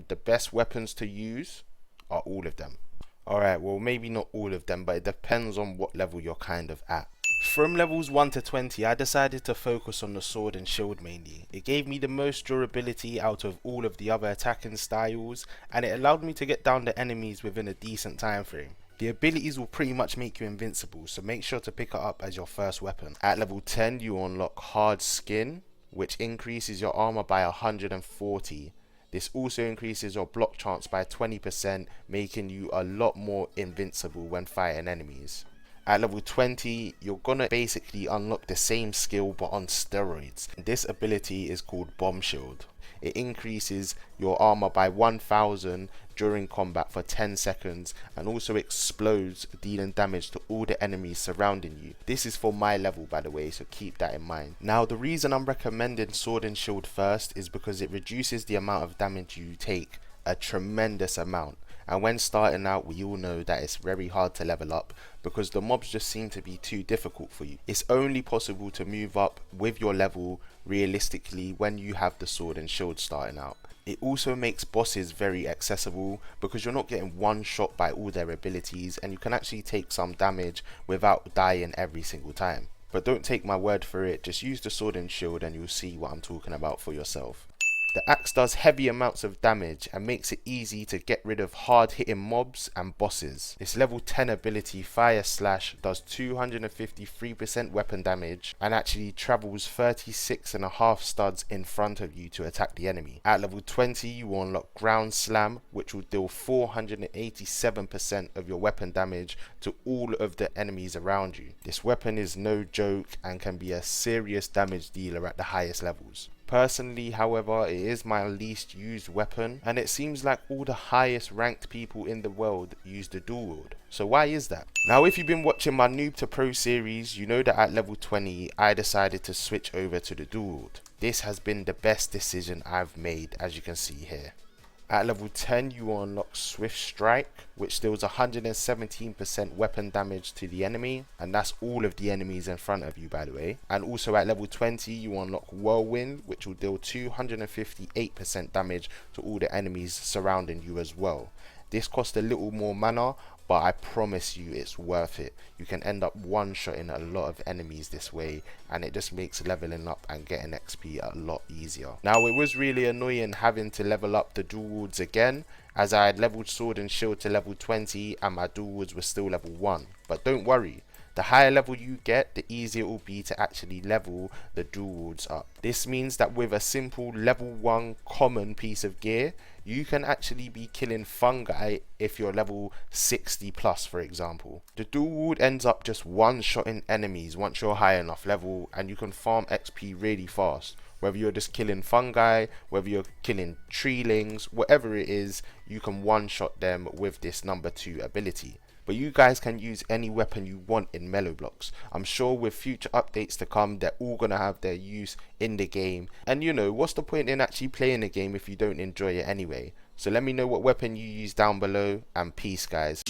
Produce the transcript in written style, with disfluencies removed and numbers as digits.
the best weapons to use are all of them. Alright, well maybe not all of them, but it depends on what level you're kind of at. From levels 1 to 20, I decided to focus on the sword and shield mainly. It gave me the most durability out of all of the other attacking styles, and it allowed me to get down the enemies within a decent time frame. The abilities will pretty much make you invincible, so make sure to pick it up as your first weapon. At level 10, you unlock hard skin, which increases your armor by 140. This also increases your block chance by 20%, making you a lot more invincible when fighting enemies. At level 20, you're gonna basically unlock the same skill but on steroids. This ability is called Bomb Shield. It increases your armor by 1000 during combat for 10 seconds and also explodes, dealing damage to all the enemies surrounding you. This is for my level, by the way, so keep that in mind. Now, the reason I'm recommending Sword and Shield first is because it reduces the amount of damage you take a tremendous amount. And when starting out, we all know that it's very hard to level up because the mobs just seem to be too difficult for you. It's only possible to move up with your level realistically when you have the sword and shield starting out. It also makes bosses very accessible because you're not getting one shot by all their abilities, and you can actually take some damage without dying every single time. But don't take my word for it, just use the sword and shield and you'll see what I'm talking about for yourself. The axe does heavy amounts of damage and makes it easy to get rid of hard hitting mobs and bosses. This level 10 ability, Fire Slash, does 253% weapon damage and actually travels 36.5 studs in front of you to attack the enemy. At level 20, you will unlock Ground Slam, which will deal 487% of your weapon damage to all of the enemies around you. This weapon is no joke and can be a serious damage dealer at the highest levels. Personally, however, it is my least used weapon, and it seems like all the highest ranked people in the world use the Dual Wield. So why is that? Now, if you've been watching my Noob to Pro series, you know that at level 20, I decided to switch over to the Dual Wield. This has been the best decision I've made, as you can see here. At level 10, you will unlock Swift Strike, which deals 117% weapon damage to the enemy, and that's all of the enemies in front of you, by the way. And also at level 20, you will unlock Whirlwind, which will deal 258% damage to all the enemies surrounding you as well. This costs a little more mana, but I promise you it's worth it. You can end up one-shotting a lot of enemies this way, and it just makes leveling up and getting XP a lot easier. Now, it was really annoying having to level up the Dual Wields again, as I had leveled Sword and Shield to level 20 and my Dual Wields were still level 1. But don't worry, the higher level you get, the easier it will be to actually level the Dual Wields up. This means that with a simple level 1 common piece of gear, you can actually be killing fungi if you're level 60 plus, for example. The Dual Wield ends up just one-shotting enemies once you're high enough level, and you can farm XP really fast. Whether you're just killing fungi, whether you're killing treelings, whatever it is, you can one-shot them with this number 2 ability. But you guys can use any weapon you want in MeloBlox. I'm sure with future updates to come, they're all going to have their use in the game. And you know, what's the point in actually playing the game if you don't enjoy it anyway? So let me know what weapon you use down below, and peace guys.